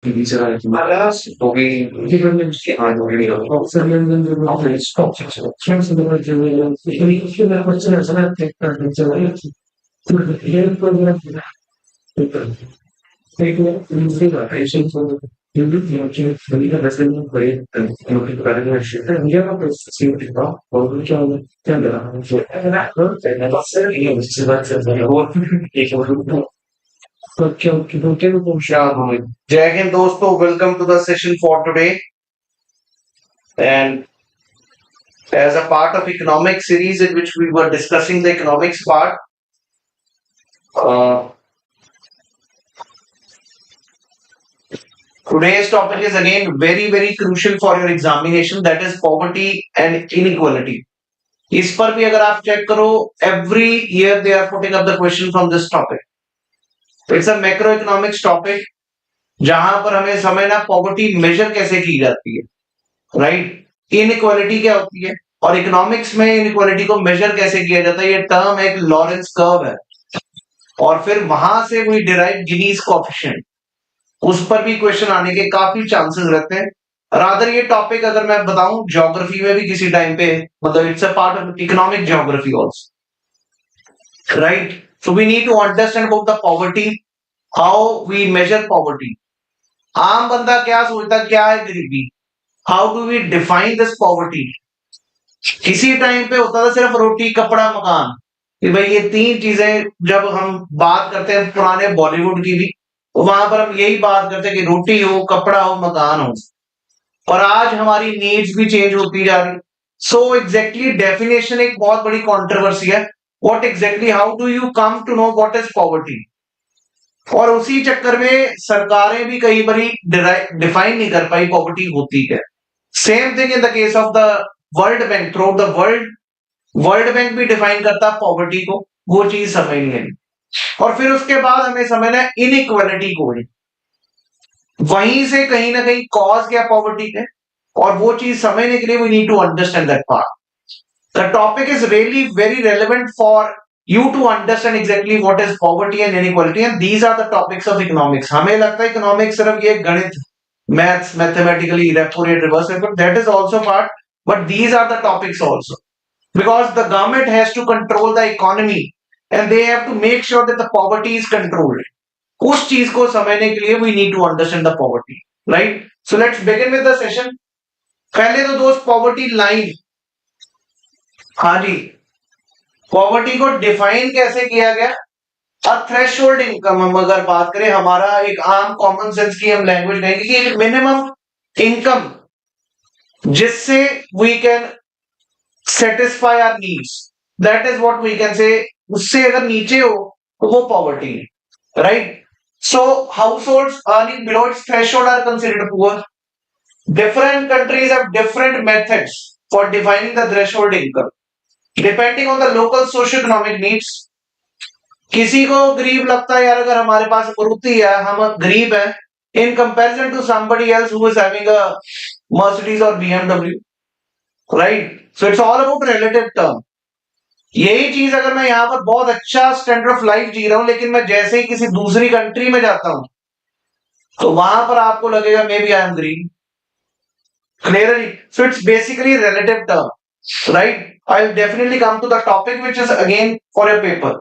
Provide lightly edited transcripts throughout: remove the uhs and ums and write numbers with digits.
Alas, pochi dipendenti hanno creato Jai Hind dosto, welcome to the session for today. And as a part of economic series in which we were discussing the economics part, uh, today's topic is again very crucial for your examination, that is poverty and inequality. इस पर भी अगर आप check करो, every year they are putting up the question from this topic. It's a macroeconomics topic जहां पर हमें समझना पॉवर्टी मेजर कैसे की जाती है, राइट? इनइक्वालिटी क्या होती है और इकोनॉमिक्स में इनइक्वालिटी को मेजर कैसे किया जाता है, ये टर्म एक लॉरेंस कर्व है और फिर वहां से वी डिराइव गिनीज कोएफिशिएंट, उस पर भी क्वेश्चन आने के काफी चांसेस रहते हैं। रादर ये टॉपिक अगर मैं बताऊं ज्योग्राफी में भी किसी टाइम पे, मतलब it's a part of economic geography also, right? So we need to understand about the poverty, how we measure poverty. आम बंदा क्या सोचता, क्या है गरीबी, how do we define this poverty? किसी टाइम पे होता था सिर्फ रोटी कपड़ा मकान, कि भाई ये तीन चीजें। जब हम बात करते हैं पुराने बॉलीवुड की भी, तो वहां पर हम यही बात करते हैं कि रोटी हो, कपड़ा हो, मकान हो। और आज हमारी नीड्स भी चेंज होती जा रही। सो एग्जैक्टली डेफिनेशन एक बहुत बड़ी कंट्रोवर्सी है। What exactly, how do you come to know what is poverty? और उसी चक्कर में सरकारें भी कई बारी डिफाइन नहीं कर पाई पॉवर्टी होती है। Same thing in the case of the world bank, through the world bank भी डिफाइन करता पॉवर्टी को, वो चीज समझ नहीं आई। और फिर उसके बाद हमें समझना है इनइक्वालिटी को ही, वहीं से कहीं ना कहीं कॉज क्या पॉवर्टी है, और वो चीज समझने के लिए we need to understand that part. The topic is really very relevant for you to understand exactly what is poverty and inequality, and these are the topics of economics. हमें लगता है इकोनॉमिक्स सिर्फ ये गणित, maths, mathematically repo rate, reverse repo, that is also part, but these are the topics also, because the government has to control the economy and they have to make sure that the poverty is controlled. उस चीज को समझने के लिए we need to understand the poverty, right? So let's begin with the session. पहले तो दोस्त poverty line, हाँ जी, पॉवर्टी को डिफाइन कैसे किया गया? थ्रेशोल्ड इनकम, हम अगर बात करें, हमारा एक आम कॉमन सेंस की हम लैंग्वेज कहेंगे कि एक मिनिमम इनकम जिससे we can satisfy our needs, that is what we can say. उससे अगर नीचे हो तो वो पॉवर्टी है, right? So households earning below its threshold are considered poor. Different countries have different methods for defining the threshold income depending on the local socio-economic needs. किसी को गरीब लगता है, यार अगर हमारे पास मारुति है, हम गरीब हैं in comparison to somebody else who is having a Mercedes or BMW, right? So it's all about relative term. यही चीज अगर मैं यहाँ पर बहुत अच्छा स्टैंडर्ड ऑफ लाइफ जी रहा हूँ, लेकिन मैं जैसे ही किसी दूसरी कंट्री में जाता हूँ तो वहां पर आपको लगेगा मे बी आई एम गरीब. Clearly, so it's basically relative term, right? I'll definitely come to the topic which is again for your paper.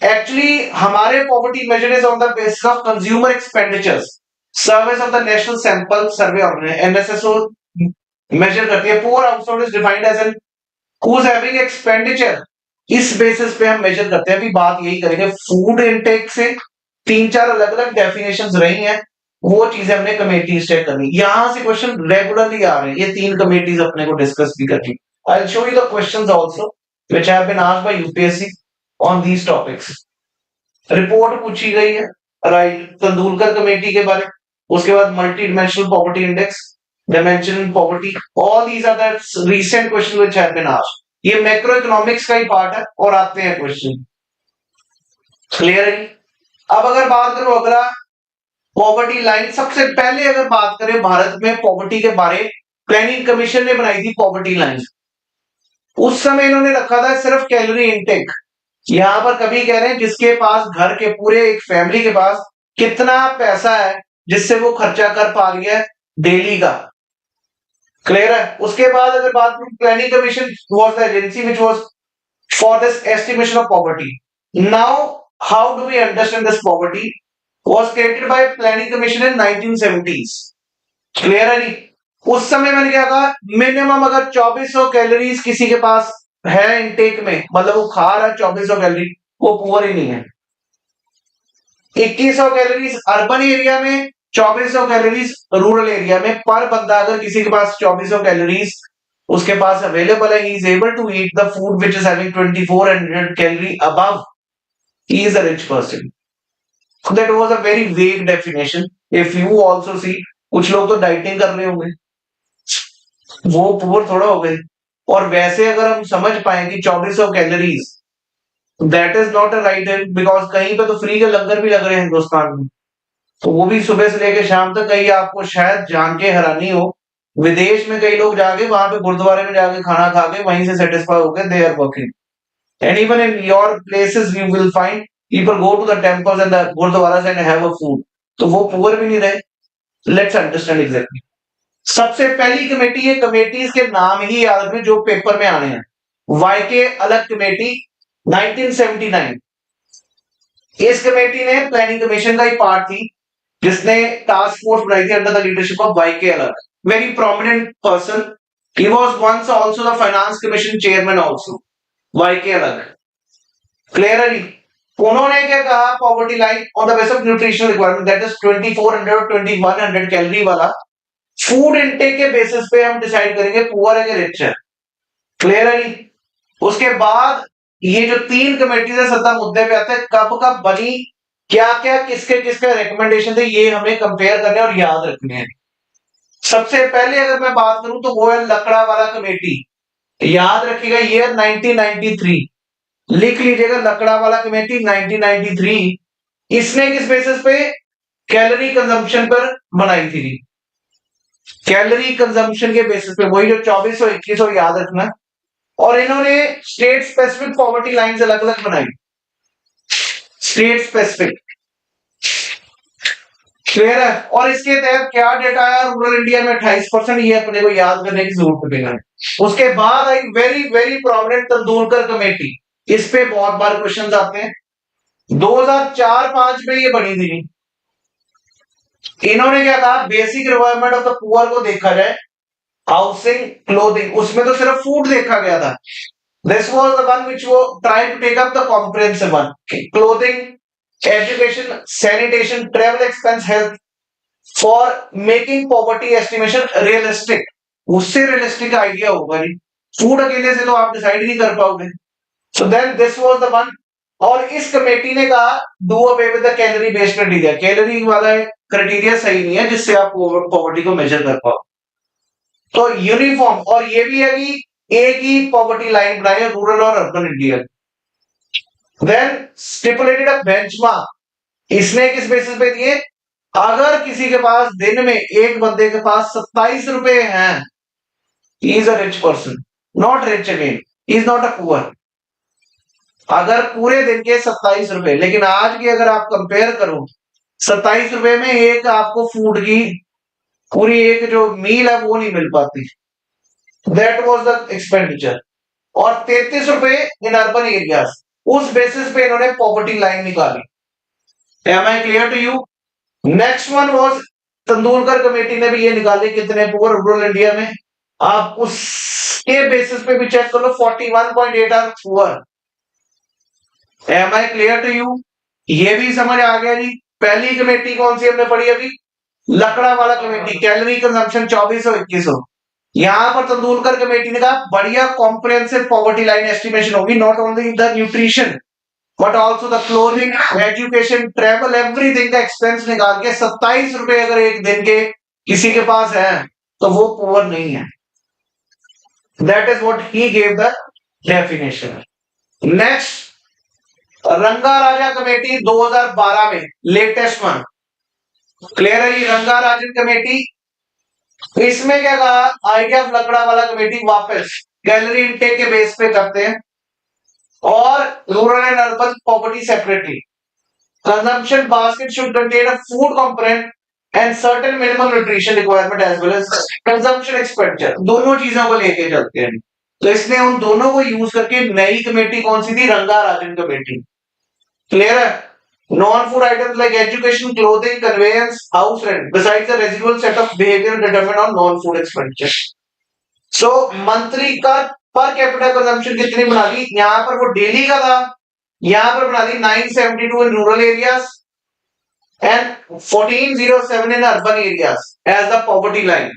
Actually, हमारे poverty measure is on the basis of consumer expenditures. Service of the National Sample Survey Organization (NSSO) measure करती है. Poor household is defined as an who's having expenditure. इस basis पे हम measure करते हैं. अभी बात यही करेंगे. Food intake से तीन चार अलग अलग definitions रही हैं, वो चीजें हमने कमेटीज चेक करनी. यहां से क्वेश्चन रेगुलरली आ रहे हैं, ये तीन कमेटीज अपने को डिस्कस भी करनी. I will show you the questions also which have been asked by UPSC on these topics. Report पूछी गई है, राइट, तेंदुलकर कमेटी के बारे में. उसके बाद multidimensional poverty index, dimension poverty, all these are the recent question which have been asked. ये macroeconomics का ही पार्ट है और आते हैं क्वेश्चन. क्लियर है? अब अगर बात करो अगला पॉवर्टी लाइन, सबसे पहले अगर बात करें भारत में पॉवर्टी के बारे, प्लानिंग कमीशन ने बनाई थी पॉवर्टी लाइन. उस समय इन्होंने रखा था सिर्फ कैलोरी इनटेक. यहां पर कभी कह रहे हैं जिसके पास घर के पूरे एक फैमिली के पास कितना पैसा है जिससे वो खर्चा कर पा रही है डेली का। क्लियर है? उसके बाद अगर बात करूं, planning commission was the agency which was for this estimation of poverty. Now how do we understand this poverty was created by planning commission in 1970s। Clear है नहीं? उस समय मैंने क्या कहा, मिनिमम अगर 2400 कैलोरीज किसी के पास है इनटेक में, मतलब वो खा रहा है 2400 कैलोरी, वो पुअर ही नहीं है। 2100 कैलोरीज अर्बन एरिया में, 2400 कैलोरीज रूरल एरिया में। पर बंदा अगर किसी के पास 2400 कैलोरीज उसके पास अवेलेबल है, he is able to eat the food which is having 2400 calorie above, he is a rich person. So that was a very vague definition. If you also see, कुछ लोग तो डाइटिंग कर रहे होंगे, वो पुअर थोड़ा हो गए। और वैसे अगर हम समझ पाए कि 2400 calories, that is not a right, because कहीं पे तो फ्री के लंगर भी लग रहे हैं हिंदुस्तान में, तो वो भी सुबह से लेकर शाम तक। कहीं आपको शायद जान के हैरानी हो, विदेश में कई लोग जाके वहां पे गुरुद्वारे में जाके खाना खा के वहीं से सेटिस्फाई होकर they are working. And even in your places you will find people go to the temples and the gurdwaras and have a food, तो वो पुअर भी नहीं रहे। Let's understand exactly. सबसे पहली कमेटी, ये कमेटीज के नाम ही याद रखिए जो पेपर में आने हैं। वाईके अलग कमेटी 1979, इस कमेटी ने प्लानिंग कमीशन का ही पार्ट थी, जिसने टास्क फोर्स बनाई थी under the leadership of YK Alagh, very prominent person. He was once also the finance commission chairman also, YK Alagh. Clear है? उन्होंने क्या कहा, poverty line on the base of nutritional requirement, that is 2400 और 2100 calorie वाला food intake के basis पे हम decide करेंगे पुअर है कि रिच है। क्लियर है नहीं? उसके बाद ये जो तीन कमेटीज है सत्ता मुद्दे पे आते हैं, कब कब बनी, क्या क्या किसके किसके रिकमेंडेशन थे, ये हमें कंपेयर करने और याद रखने हैं। सबसे पहले अगर मैं बात करूं तो वो है लकड़ा वाला कमेटी, याद रखिएगा ईयर 1993, लिख लीजिएगा लकड़ा वाला कमेटी 1993। इसने किस बेसिस पे, कैलोरी कंजम्पशन पर बनाई थी, कैलोरी कंजम्पशन के बेसिस पे, वही जो 2400 2100 याद रखना। और इन्होंने स्टेट स्पेसिफिक पॉवर्टी लाइंस अलग अलग बनाई, स्टेट स्पेसिफिक। क्लियर है? और इसके तहत क्या डेटा आया, रूरल इंडिया में 28%, ये अपने को याद करने की जरूरत नहीं है। उसके बाद I very very prominent Tendulkar committee, इस पे बहुत बार क्वेश्चन आते हैं। 2004-5 में ये बनी थी। इन्होंने क्या कहा, basic requirement of the poor को देखा जाए, हाउसिंग, क्लोथिंग, उसमें तो सिर्फ फूड देखा गया था। This was the one which वो try to take up the comprehensive one, clothing, education, sanitation, travel expense, health, for making poverty estimation realistic. उससे रियलिस्टिक आइडिया होगा नहीं, फूड अकेले से तो आप डिसाइड नहीं कर पाओगे। So then this was the one. और इस कमेटी ने कहा do away with the calorie based criteria, calorie वाला क्राइटेरिया सही नहीं है जिससे आप पॉवर्टी को मेजर कर पाओ। तो यूनिफॉर्म, और ये भी है कि एक ही पॉवर्टी लाइन बनाई है रूरल और urban India. Then stipulated a benchmark, इसने किस बेसिस पे दिए, अगर किसी के पास दिन में एक बंदे के पास 27 रुपए हैं, ही is a rich person, not rich again, he is not a poor. अगर पूरे दिन के 27 रुपए, लेकिन आज की अगर आप कंपेयर करो, 27 रुपए में एक आपको फूड की पूरी एक जो मील है वो नहीं मिल पाती, दैट वाज द एक्सपेंडिचर। और 33 रुपए इन अर्बन एरियाज, उस बेसिस पे इन्होंने पॉवर्टी लाइन निकाली। Am I clear to you? Next one was, Tendulkar committee ने भी ये निकाले कितने पुअर रूरल इंडिया में, आप उसके बेसिस पे भी चेक कर लो, 41.8 are poor. Am I clear to you? ये भी समझ आ गया जी। पहली कमेटी कौन सी हमने पढ़ी अभी, लकड़ा वाला कमेटी, कैलोरी कंजम्पशन 2400 2100। यहां पर तेंदुलकर कमेटी ने कहा बढ़िया कॉम्प्रिहेंसिव पॉवर्टी लाइन एस्टिमेशन होगी, not only the nutrition but also the clothing, education, travel, everything का एक्सपेंस निकाल के 27 रुपए अगर एक दिन के किसी के पास है तो वो पुअर नहीं है। That is what he gave the definition. Next, रंगा राजा कमेटी 2012 में, लेटेस्ट वन। क्लियर है? ये रंगा राजन कमेटी, इसमें क्या कहा, आइडिया ऑफ लकड़ा वाला कमेटी वापस कैलोरी इनटेक के बेस पे करते हैं, और rural and urban poverty separately. Consumption basket should contain a food component and certain minimum nutrition requirement as well as consumption expenditure, दोनों चीजों को लेके चलते हैं। तो इसने उन दोनों को यूज करके नई कमेटी कौन सी थी, रंगा राजन कमेटी। क्लियर है? Non food items like education, clothing, conveyance, house rent besides the residual set of behaviour determined on non food expenditure. So monthly का पर कैपिटा कंजम्पशन कितनी बना दी, यहां पर वो डेली का था, यहां पर बना दी 972 in rural areas and 1407 in urban areas as the poverty line.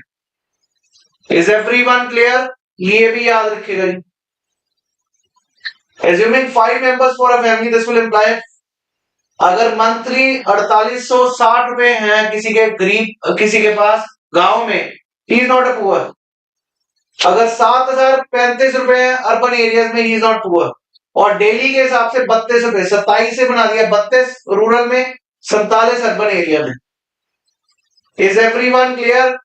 Is everyone clear? ये भी याद रखिएगा जी। Assuming 5 members for a family, this will imply अगर मंथली 4860 रुपए हैं किसी के गरीब, किसी के पास गांव में, he is not a poor। अगर 7035 रुपए हैं अर्बन एरियाज में, he is not poor। और डेली के हिसाब से 32 रुपए, 27 से बना दिया 32 रूरल में, 47 अर्बन एरिया में। Is everyone clear?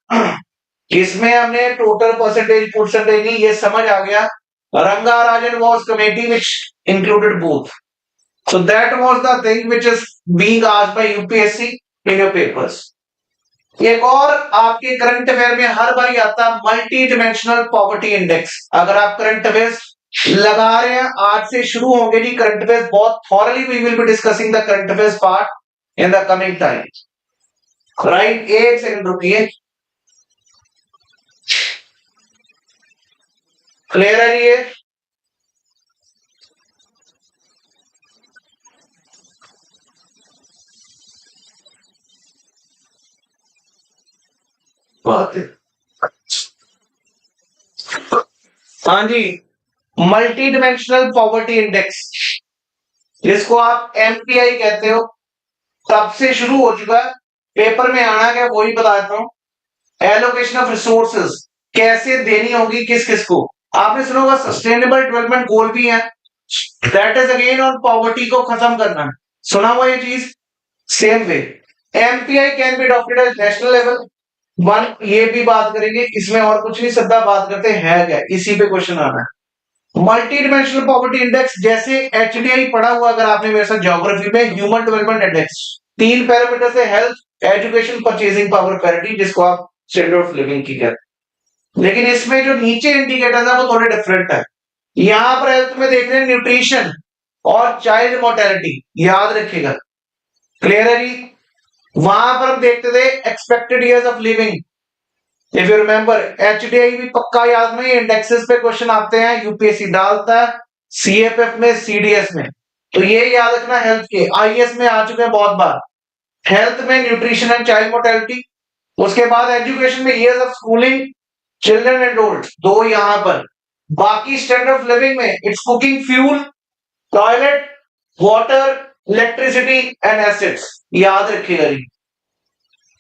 इसमें हमने टोटल परसेंटेज नहीं, ये समझ आ गया। Ranga Rajan was committee which included both, so that was the thing which is being asked by UPSC in your papers. एक और आपके करंट अफेयर में हर बार आता है मल्टी डिमेंशनल पॉवर्टी इंडेक्स। अगर आप करंट अफेयर्स लगा रहे हैं, आज से शुरू होंगे जी करंट अफेयर्स बहुत thoroughly, we will be discussing the current affairs part in the coming time. Right, एक सेकंड रुकिए। क्लियर है ये? बात है। हाँ जी, मल्टी डिमेंशनल पॉवर्टी इंडेक्स, जिसको आप एमपीआई कहते हो, तब से शुरू हो चुका है। पेपर में आना क्या वही बता देता हूं। एलोकेशन ऑफ रिसोर्सेज कैसे देनी होगी किस किस को। आपने सुना होगा सस्टेनेबल डेवलपमेंट गोल भी है, that is again on poverty को खत्म करना। सुना हुआ ये चीज? Same way MPI can be adopted at national level one, ये भी बात करेंगे। इसमें और कुछ नहीं, सदा बात करते हैं क्या, इसी पे क्वेश्चन आना है। मल्टी डिमेंशनल पॉवर्टी इंडेक्स, जैसे एचडीआई पढ़ा हुआ अगर आपने मेरे साथ ज्योग्राफी में, ह्यूमन डेवलपमेंट इंडेक्स, 3 पैरामीटर से health, education, purchasing power parity, जिसको आप स्टैंडर्ड ऑफ लिविंग की कहते हैं। लेकिन इसमें जो नीचे इंडिकेटर्स है वो थोड़े डिफरेंट है। यहां पर हेल्थ में देख रहे हैं न्यूट्रिशन और चाइल्ड मोर्टेलिटी, याद रखिएगा। क्लियर है जी? वहां पर हम देखते थे expected years of living. If you remember, HDI भी पक्का याद नहीं, इंडेक्सेस पे क्वेश्चन आते हैं, यूपीएससी डालता है सीएफएफ में, सीडीएस में। तो ये याद रखना, हेल्थ के आईएएस में आ चुके हैं बहुत बार। हेल्थ में न्यूट्रिशन एंड चाइल्ड मोर्टेलिटी, उसके बाद एजुकेशन में years of schooling, children and old, दो यहां पर। बाकी स्टैंडर्ड ऑफ लिविंग में it's cooking fuel, toilet, water, electricity and acids, याद रखिएगा जी।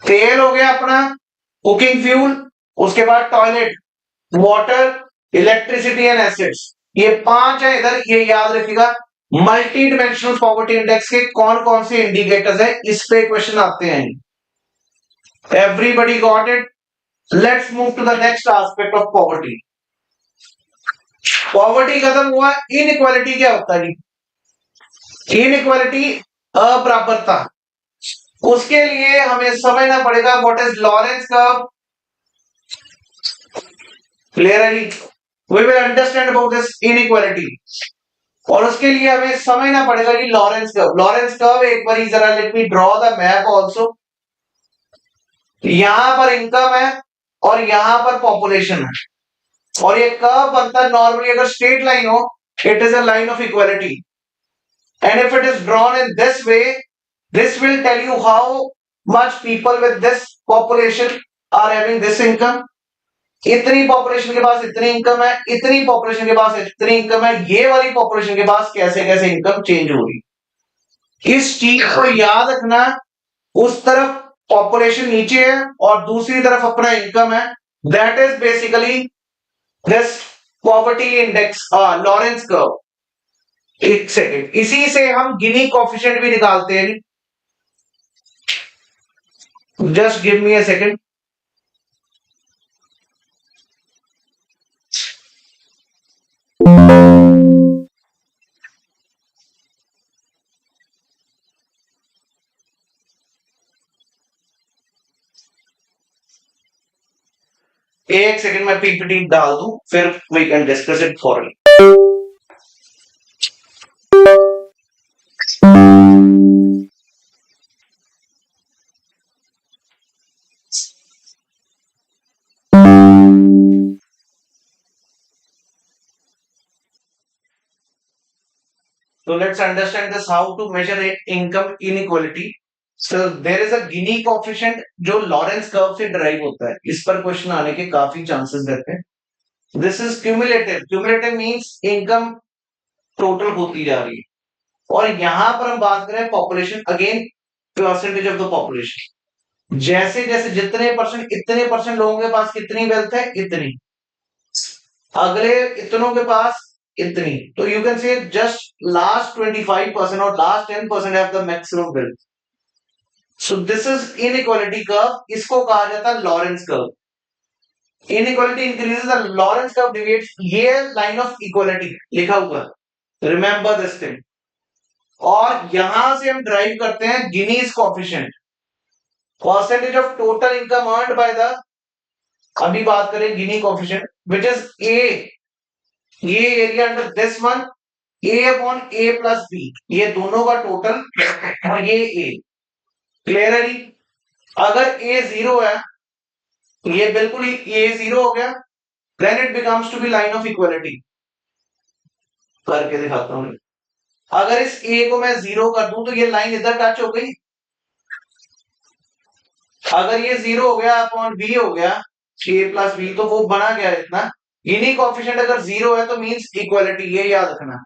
तेल हो गया अपना, कुकिंग फ्यूल, उसके बाद toilet, water, electricity and acids, ये 5 है इधर, ये याद रखिएगा। मल्टी डिमेंशनल पॉवर्टी इंडेक्स के कौन कौन से इंडिकेटर्स है, इस पे क्वेश्चन आते हैं। Everybody got it? Let's move to the next aspect of poverty. Poverty खत्म हुआ, इनइक्वालिटी क्या होता है जी? इनइक्वालिटी अबराबरता, उसके लिए हमें समझना पड़ेगा what is Lorenz curve. Clear है जी? We will understand about this inequality, और उसके लिए हमें समझना पड़ेगा कि लॉरेंस कर्व। लॉरेंस कर्व एक बार जरा let me draw the map also. यहां पर इनकम है और यहां पर पॉपुलेशन है, और ये कर्व बनता है नॉर्मली, अगर स्ट्रेट लाइन हो, it is a line of equality, and if it is drawn in this way, this will tell you how much people with this population are having this income। इतनी population के पास इतनी income है, इतनी population के पास इतनी income है, ये वाली पॉपुलेशन के पास कैसे कैसे इनकम चेंज हो रही। इस चीज को याद रखना, उस तरफ पॉपुलेशन नीचे है और दूसरी तरफ अपना इनकम है, that is basically this poverty index, Lawrence curve. एक सेकेंड, इसी से हम गिनी कोएफिशिएंट भी निकालते हैं। Just give me a second. एक सेकंड में पीपीटी डाल दूं, फिर we can discuss it for. So let's understand this how to measure income inequality. So there is a Gini coefficient जो लॉरेंस कर्व से derive होता है. इस पर क्वेश्चन आने के काफी चांसेस रहते हैं. This is cumulative. Cumulative means income total होती जा रही है. और यहां पर हम बात करें population, again percentage of the population. जैसे जैसे जितने परसेंट इतने परसेंट लोगों के पास कितनी वेल्थ है, इतनी. अगले इतनों के पास इतनी. तो you can say just last 25% और last 10% have the maximum wealth. So this is inequality curve. इसको कहा जाता है Lorenz curve. Inequality increases the Lorenz curve deviates. ये लाइन ऑफ इक्वालिटी लिखा हुआ, रिमेंबर दिस थिंग. और यहां से हम ड्राइव करते हैं Gini's coefficient, percentage of total income earned by the. अभी बात करें Gini coefficient which is a. ये area under this one, a upon A plus b, ये दोनों का टोटल और ये ए. क्लियर है? अगर ए जीरो है, ये बिल्कुल ही ए जीरो हो गया, then it becomes to be line of equality. करके दिखाता हूं. अगर इस ए को मैं जीरो कर दूं तो ये लाइन इधर टच हो गई. अगर ये जीरो हो गया अपॉन बी हो गया, ए प्लस बी, तो वो बना गया इतना. गिनी कोएफिशिएंट अगर जीरो है तो मींस इक्वालिटी, ये याद रखना.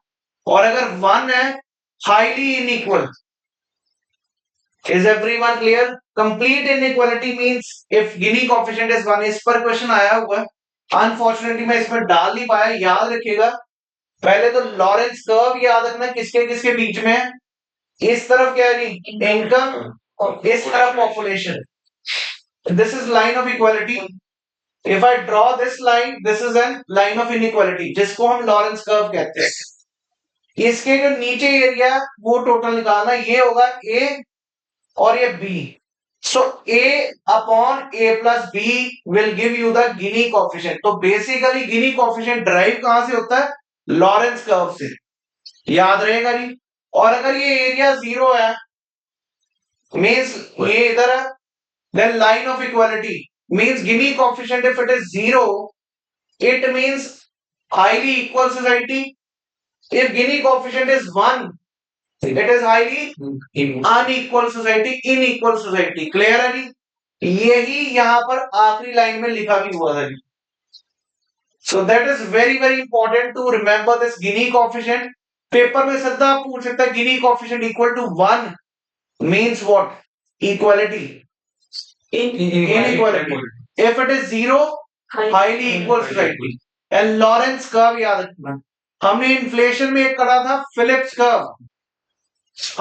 और अगर वन है, highly inequal. Is everyone clear? Complete inequality means if Gini coefficient is one. इस पर क्वेश्चन आया हुआ है, अनफॉर्चुनेटली मैं इसमें डाल नहीं पाया. याद रखिएगा, पहले तो लॉरेंस कर्व याद रखना किसके किसके बीच में है. इस तरफ क्या है इनकम, इस तरफ population. This is line of equality. If I draw this line, this is an line of inequality जिसको हम लॉरेंस कर्व कहते हैं. इसके जो नीचे एरिया वो टोटल निकालना, ये होगा ए और ये B. So A upon A plus B will give you the Gini coefficient. तो बेसिकली गिनी कोएफिशिएंट ड्राइव कहां से होता है? लॉरेंस कर्व से. याद रहेगा नहीं. और अगर ये एरिया जीरो है, मींस ये इधर है, then line of equality means Gini coefficient if it is zero, it means highly equal society. If Gini coefficient is one, it is highly unequal society, inequal society. Clear है जी? यही यहां पर आखिरी लाइन में लिखा भी हुआ है. So that is very very important to remember this Gini coefficient. Paper में सीधा पूछ सकता है Gini coefficient equal to one means what? Equality, inequality. If it is zero, highly equal society. And Lorenz curve याद रखना. हमने inflation में एक करा था Phillips curve.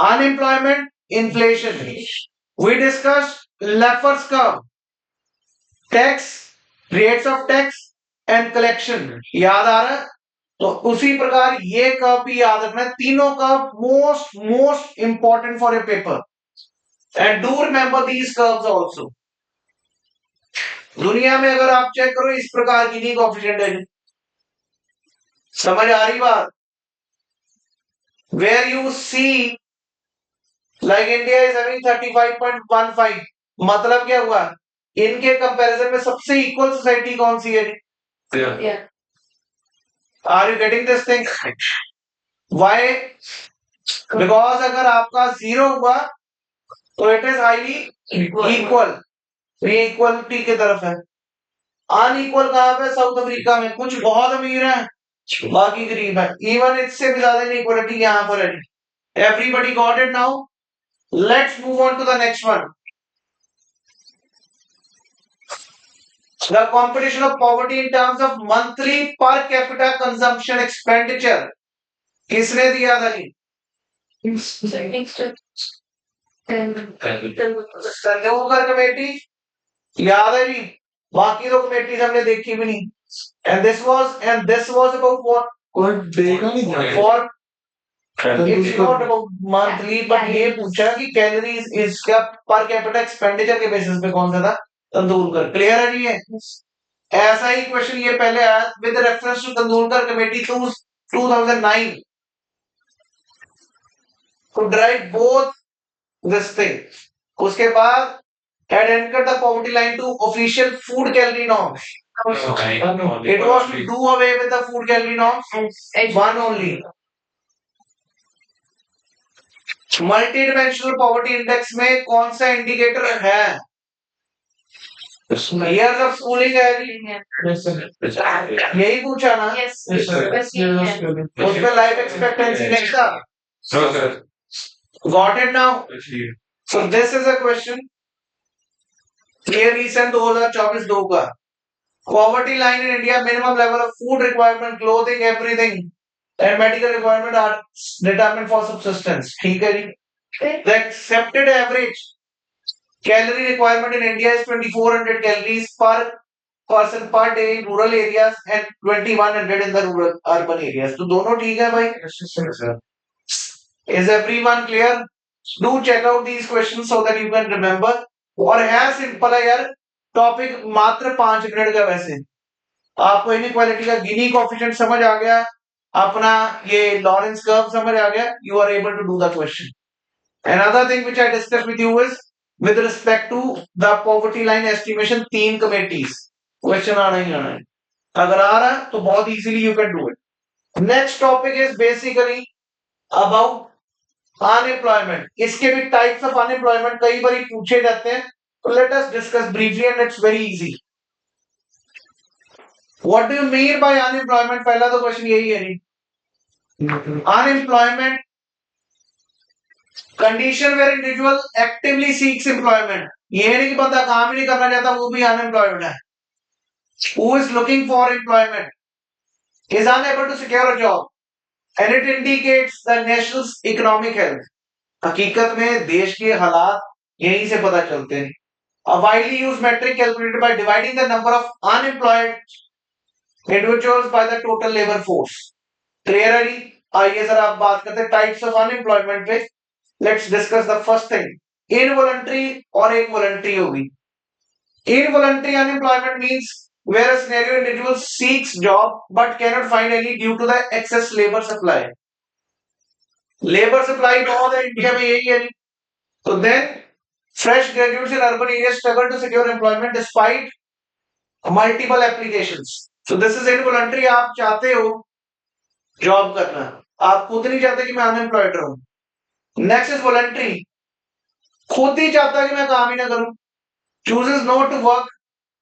Unemployment, inflation. We discussed Laffer's curve. Tax, rates of tax and collection. याद आ रहा है? तो उसी प्रकार ये कर्व भी याद रखना है. तीनों curve most important for your paper. And do remember these curves also. दुनिया में अगर आप चेक करो इस प्रकार की नहीं कोएफिशिएंट है. समझ आ रही बात? Where you see like India is having 35.15. मतलब क्या हुआ? इनके कंपैरिजन में सबसे इक्वल सोसाइटी कौन सी है? Yeah. Are you getting this thing? Why? Because अगर आपका जीरो हुआ तो इट इज हाईली इक्वल. ये इक्वलिटी की तरफ है. अनइक्वल कहां पे? साउथ अफ्रीका में. कुछ बहुत अमीर है, बाकी गरीब है. इवन इससे भी ज्यादा इनइक्वालिटी यहां पर है. Everybody got it now? Let's move on to the next one. The competition of poverty in terms of monthly per capita consumption expenditure. किसने दिया था जी? तेंदुलकर कमेटी. याद है जी? बाकी तो कमेटी हमने देखी भी नहीं. And this was about what? For It's not about monthly, but ये पूछा कि कैलोरीज इसका पर कैपिटा एक्सपेंडिचर के बेसिस पे कौन सा था? तंदूरकर. क्लियर है जी? ये ऐसा ही क्वेश्चन ये पहले आया with reference to Tendulkar committee 2009 to derive both this thing. उसके बाद had entered the poverty line to official food calorie norms. It was to do away with the food calorie norms. One only. Multidimensional poverty index में कौन सा indicator है? Years of schooling है यही पूछा ना? उसमें लाइफ एक्सपेक्टेंसी नहीं था. Got it now? So this is a question. ये recent 2024-2 का. Poverty line in India, minimum level of food requirement, clothing, everything, and medical requirement are determined for subsistence. ठीक है जी. The accepted average calorie requirement in India is 2400 calories per person per day in rural areas and 2100 in the rural urban areas. तो दोनों ठीक है भाई. Is everyone clear? Do check out these questions so that you can remember. और है simple है यार. Topic मात्र 5 मिनट का. वैसे आपको इनइक्वालिटी का गिनी कोएफिशिएंट समझ आ गया, अपना ये लॉरेंस कर्व समझ आ गया, you are able to do the question. Another thing which I discussed with you is with respect to the poverty line estimation 3 committees. Question आना ही आना है. अगर आ रहा है तो बहुत easily you can do it. Next topic is basically about unemployment. इसके भी टाइप्स ऑफ अनएम्प्लॉयमेंट कई बार पूछे जाते हैं. तो let us discuss briefly and it's very easy. What do you mean by unemployment? पहला तो क्वेश्चन यही है. Unemployment condition where individual actively seeks employment. ये नहीं कि बंदा काम ही नहीं करना चाहता वो भी अनएम्प्लॉयड है. Who is looking for employment is unable to secure a job and it indicates the nation's economic health. हकीकत में देश के हालात यहीं से पता चलते हैं. A widely used metric calculated by dividing the number of unemployed individuals by the total labor force. Clearly, आइए जरा आप बात करते हैं types of unemployment पे. Let's discuss the first thing. Involuntary और एक voluntary होगी. Involuntary unemployment means where a scenario individual seeks job but cannot find any due to the excess labor supply. Labor supply बहुत है India में, यही है. So then fresh graduates in urban areas struggle to secure employment despite multiple applications. So this is involuntary. आप चाहते हो job करना, आप खुद नहीं चाहते कि मैं अनएम्प्लॉयड रहूं. Next is voluntary. खुद ही चाहता कि मैं काम ही ना करूं. chooses not to work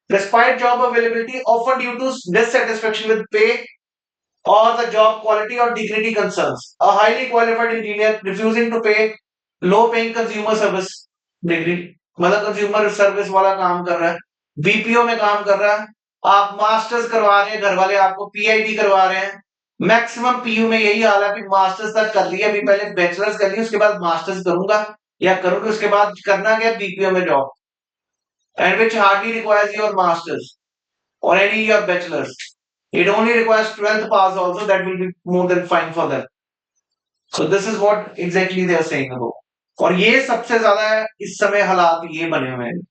despite job availability, often due to dissatisfaction with pay or the job quality or dignity concerns. A highly qualified engineer refusing to pay low paying consumer service degree, मतलब consumer service वाला काम कर रहा है, BPO में काम कर रहा है. आप मास्टर्स करवा रहे हैं, घर वाले आपको पीआईडी करवा रहे हैं. मैक्सिमम पीयू में यही हाल है कि मास्टर्स तक कर लिया, अभी पहले बैचलर्स कर लिया, उसके बाद मास्टर्स करूंगा या करूंगा, उसके बाद करना क्या बीपीओ में job, and which hardly requires your masters or any your bachelors. It only requires 12th pass also, that will be more than fine for them. So this is what exactly they are saying about. और ये सबसे ज्यादा इस समय हालात ये बने हुए हैं.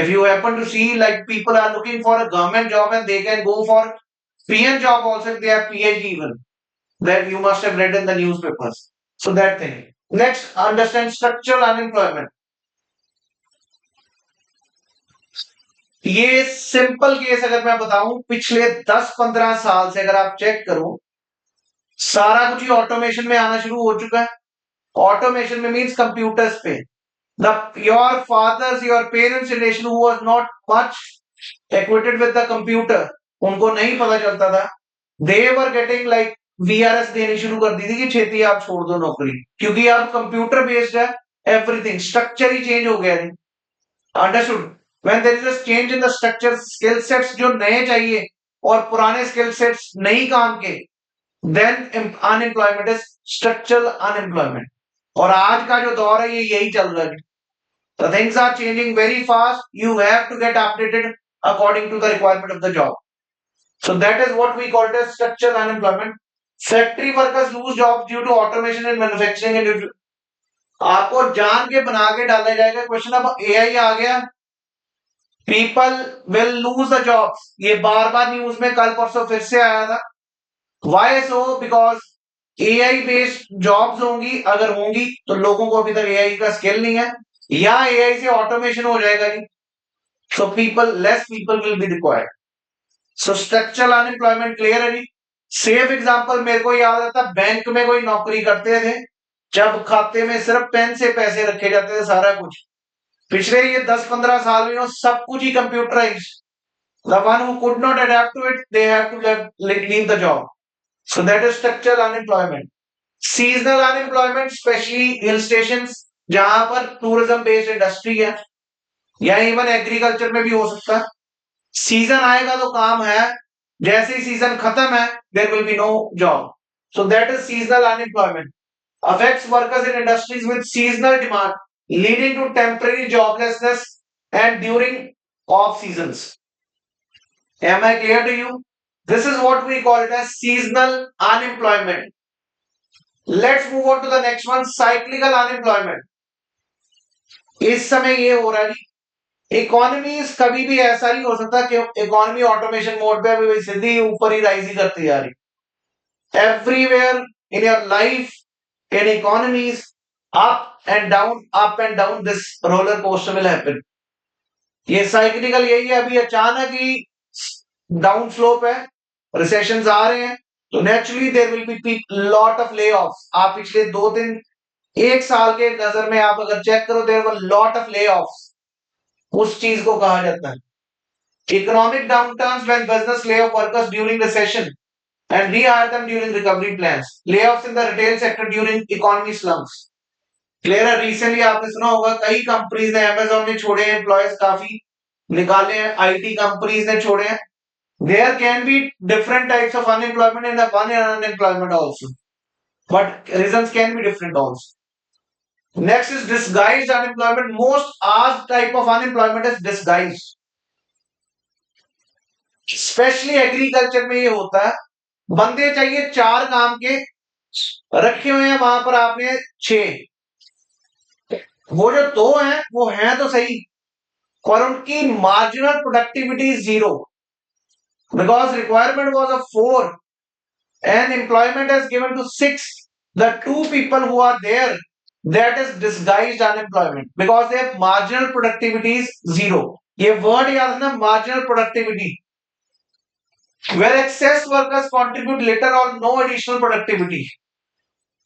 If you happen to see like people are looking for a government job and they can go for PN job also if they have PhD even. That you must have read in the newspapers. So that thing. Next, understand structural unemployment. ये simple case अगर मैं बताऊं, पिछले 10-15 साल से अगर आप check करो, सारा कुछ ही ऑटोमेशन में आना शुरू हो चुका है. ऑटोमेशन में मींस कंप्यूटर्स पे. Your fathers, your parents generation who was not much acquitted with the computer, उनको नहीं पता चलता था. दे वर गेटिंग लाइक वीआरएस देनी शुरू कर दी थी कि छेती आप छोड़ दो नौकरी, क्योंकि अब कंप्यूटर बेस्ड है एवरीथिंग. स्ट्रक्चर ही चेंज हो गया है. Understood? When there is a change in the structure, skill sets जो नए चाहिए और पुराने skill sets नहीं काम के, then unemployment is structural unemployment. और आज का जो दौर है ये यही चल रहा है. The things are changing very fast. You have to get updated according to the requirement of the job. So that is what we call it as structural unemployment. Factory workers lose jobs due to automation in manufacturing and आपको जान के बना के डाला जाएगा question. अब AI आ गया, people will lose the jobs, ये बार बार न्यूज में कल परसों फिर से आया था। Why so? Because AI based jobs होंगी, अगर होंगी तो लोगों को अभी तक एआई का स्किल नहीं है, या एआई से ऑटोमेशन हो जाएगा नहीं, so people less people will be required. So structural unemployment clear है जी। सेफ एग्जांपल मेरे को याद आता, बैंक में कोई नौकरी करते थे, जब खाते में सिर्फ पेन से पैसे रखे जाते थे, सारा कुछ पिछले ये 10-15 साल में सब कुछ ही computerise. The one who could not adapt to it, they have to leave the job. So that is structural unemployment. Seasonal unemployment, specially hill station, जहां पर टूरिज्म बेस्ड इंडस्ट्री है, या इवन एग्रीकल्चर में भी हो सकता है। सीजन आएगा तो काम है, जैसे ही सीजन खत्म है there will be no job, so that is seasonal unemployment. Affects workers in industries with seasonal demand, leading to temporary joblessness and during off seasons. Am I clear to you? This is what we call it as seasonal unemployment. Let's move on to the next one, cyclical unemployment. इस समय ये हो रहा है जी, economy कभी भी ऐसा नहीं हो सकता कि इकोनॉमी ऑटोमेशन मोड पे अभी सीधी ऊपर ही राइज ही करती जा रही। Everywhere in your life, in economies, up and down, this roller coaster will happen. ये साइक्लिकल यही है, अभी अचानक ही डाउन स्लोप है, रिसेशन आ रहे हैं, तो naturally there will be lot of layoffs. आप पिछले 2 दिन, 1 साल के नजर में आप अगर चेक करो, there were lot of layoffs. उस चीज को कहा जाता है economic downturns, when business lay off workers during recession and rehire them during recovery plans, layoffs in the retail sector during economy slumps. Clear है? Recently आपने सुना होगा कई कंपनीज ने, अमेज़न ने छोड़े हैं एम्प्लॉयज, काफी निकाले हैं, आईटी कंपनीज ने छोड़े हैं। There can be different types of unemployment in the one unemployment also, but reasons can be different also. Next is disguised unemployment. Most asked type of unemployment is disguised. Especially agriculture में ये होता है, बंदे चाहिए 4 काम के, रखे हुए हैं वहां पर आपने 6, वो जो 2 हैं वो हैं तो सही, पर उनकी marginal productivity 0, because requirement was of 4 and employment is given to 6. The 2 people who are there, that is disguised unemployment, because their marginal productivity is 0. ये word याद रखना, marginal productivity, where excess workers contribute little or no additional productivity.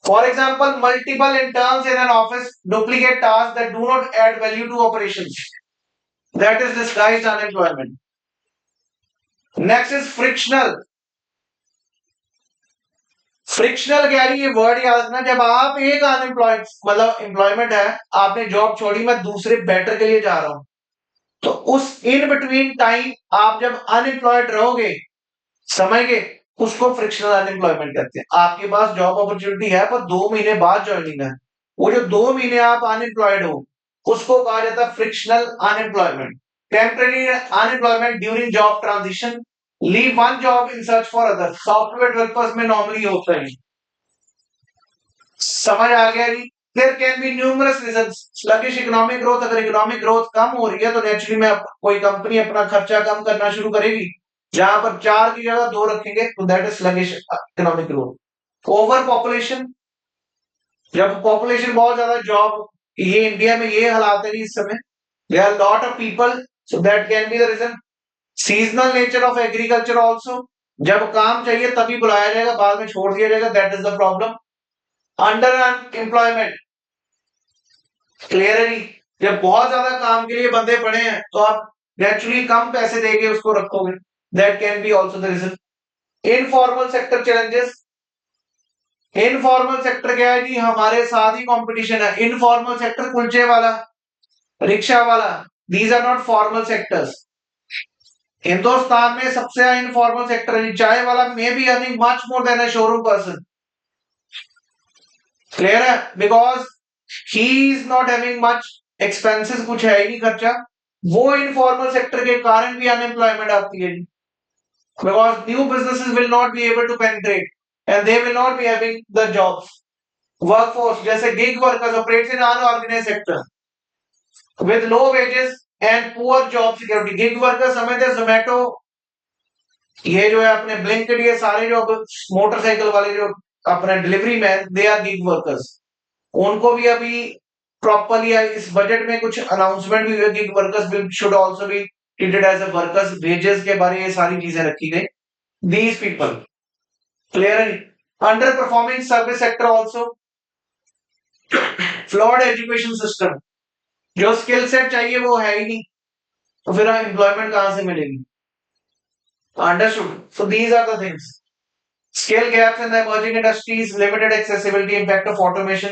For example, multiple interns in an office duplicate tasks that do not add value to operations. That is disguised unemployment. Next is frictional. Frictional क्या है? ये word याद रखना, जब आप एक unemployed, मतलब employment है, आपने जॉब छोड़ी, मैं दूसरे बेटर के लिए जा रहा हूं, तो उस इन बिटवीन टाइम आप जब अनएम्प्लॉयड रहोगे, समझ गए, उसको फ्रिक्शनल अनएम्प्लॉयमेंट कहते हैं। आपके पास जॉब अपॉर्चुनिटी है पर 2 महीने बाद ज्वाइनिंग है, वो जो 2 महीने आप अनएम्प्लॉयड हो, उसको कहा जाता है frictional unemployment. Temporary unemployment during job transition, leave one job in search for other, software developers में नॉर्मली होता है। समझ आ गया जी? There can be numerous reasons. Sluggish economic growth, अगर इकोनॉमिक ग्रोथ कम हो रही है तो नेचुरली में कोई कंपनी अपना खर्चा कम करना शुरू करेगी, जहां पर 4 की जगह 2 रखेंगे, तो that is sluggish economic growth. Over population, जब पॉपुलेशन बहुत ज्यादा, जॉब, ये इंडिया में ये हालात है इस समय, there are lot of people, so that can be the reason. Seasonal nature of agriculture also, जब काम चाहिए तभी बुलाया जाएगा, बाद में छोड़ दिया जाएगा, that is the problem. Under employment, clear है जी? जब बहुत ज्यादा काम के लिए बंदे पड़े हैं तो आप नेचुरली कम पैसे देके उसको रखोगे, that can be also the reason. Informal sector challenges, informal sector क्या है जी? हमारे साथ ही कंपटीशन है। इनफॉर्मल सेक्टर कुलचे वाला, रिक्शा वाला, these are not formal sectors. Hindustan में सबसे इनफॉर्मल सेक्टर है, चाय वाला may be earning much more than a showroom person. Clear है? Because he is not having much expenses, कुछ है ही नहीं खर्चा, वो इनफॉर्मल सेक्टर के कारण भी अनएम्प्लॉयमेंट आती है, because new businesses will not be able to penetrate and they will not be having the jobs. Workforce जैसे gig workers operates in unorganised sector with low wages and poor job security. Gig worker समझते हैं जोमेटो, ये जो है अपने Blinkit, ये सारे जो मोटरसाइकिल वाले जो अपने delivery man, they are gig workers. उनको भी अभी प्रॉपरली इस बजट में कुछ अनाउंसमेंट भी हुए, gig workers will should also be treated as a workers, wages के बारे में ये सारी चीजें रखी गई। दीज पीपल क्लियर है। Under performing service sector also, flawed education system, जो स्किल सेट चाहिए वो है ही नहीं, तो फिर एम्प्लॉयमेंट कहां से मिलेगी। Understood. So these are the things. Skill gaps in the emerging industries, limited accessibility, impact of automation,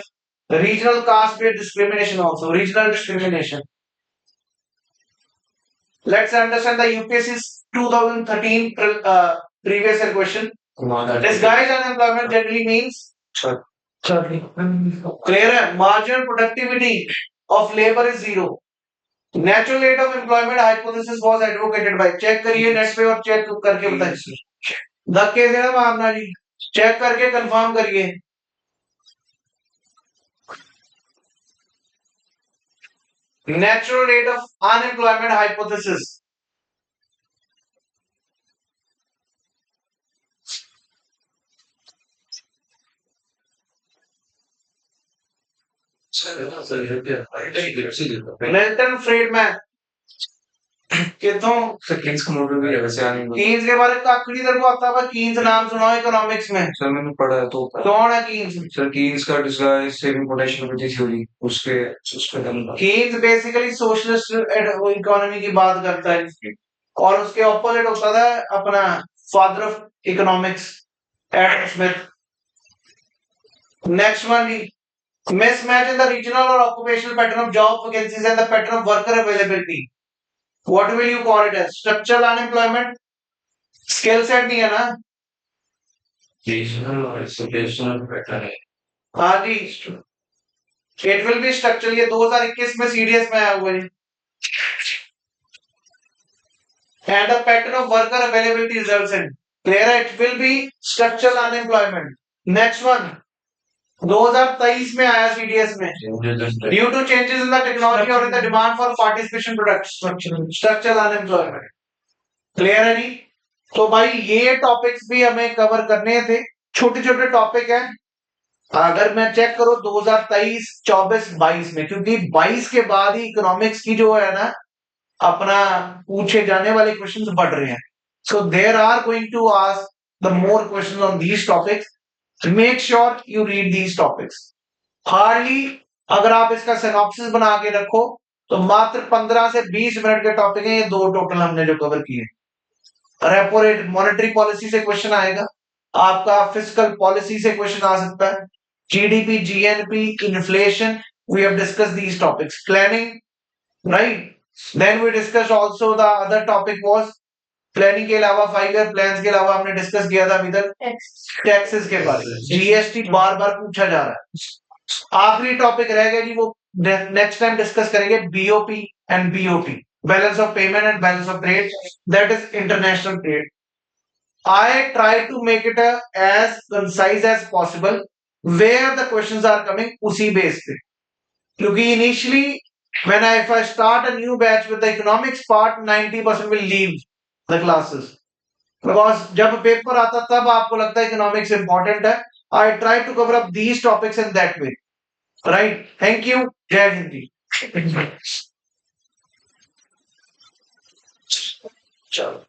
regional caste-based discrimination also, regional discrimination. Let's understand the UPSC's 2013 previous year question. Disguised unemployment generally means clear है, marginal productivity of labor is zero. Natural rate of employment hypothesis was advocated by, check करिए net पे और check करके बताइए, धक्के से ना मारना जी, चेक करके कंफर्म करिए। Natural rate of unemployment hypothesis. Milton Friedman कितों कीन्स का मॉडल भी है वैसे आने में, कीन्स के बारे में काकड़ी तेरे को आता है, कीन्स नाम सुना है इकोनॉमिक्स में? सर मैंने पढ़ा है तो। कौन है कीन्स? सर कीन्स का डिस्गाइज सेविंग पोटेंशियल थ्योरी, उसके कीन्स बेसिकली सोशलिस्ट इकोनॉमी की बात करता है, और उसके ऑपोजिट होता था अपना father of economics Adam Smith. Next one, mismatch in the regional or occupational pattern of job vacancies and the pattern of worker availability. What will you call it as? Structural unemployment? Skill set नहीं है ना? Regional और occupational pattern है। हाँ जी, it will be structural। ये 2021 में CDS में आया हुआ है। And the pattern of worker availability results in, clear, it will be structural unemployment. Next one, 2023 में आया सीडीएस में, due to changes in the technology और in the demand for participation products, structural unemployment. Clear है नहीं? तो भाई ये topics भी हमें कवर करने थे, छोटे छोटे टॉपिक हैं। अगर मैं चेक करूं 2023, 24, 22 में, क्योंकि 22 के बाद ही इकोनॉमिक्स की जो है ना अपना पूछे जाने वाले क्वेश्चंस बढ़ रहे हैं। So there are going to ask the more questions on these topics. Make sure you read these topics. Hardly अगर आप इसका सिनॉप्सिस बना के रखो तो मात्र 15 से 20 मिनट के टॉपिक हैं ये दो टोटल हमने जो कवर किए। रेपो रेट, मॉनेटरी पॉलिसी से क्वेश्चन आएगा, आपका फिस्कल पॉलिसी से क्वेश्चन आ सकता है, GDP, GNP, inflation, we have discuss these topics, planning, right. Then we discuss also the other topic was planning के अलावा 5 ईयर प्लान्स के अलावा हमने डिस्कस किया था अभी तक टैक्सेस के बारे में, जीएसटी बार बार पूछा जा रहा है। आखिरी टॉपिक रह गया जी, वो नेक्स्ट टाइम डिस्कस करेंगे, BOP and BOT, balance of payment and balance of trade, that is international trade. I try to make it as concise as possible, where the questions are coming उसी base पे, क्योंकि initially when if I start a new batch with the economics part, 90% will leave the classes, because जब paper आता तब आपको लगता है economics important है। I try to cover up these topics in that way, right. Thank you, जय हिंद। चलो।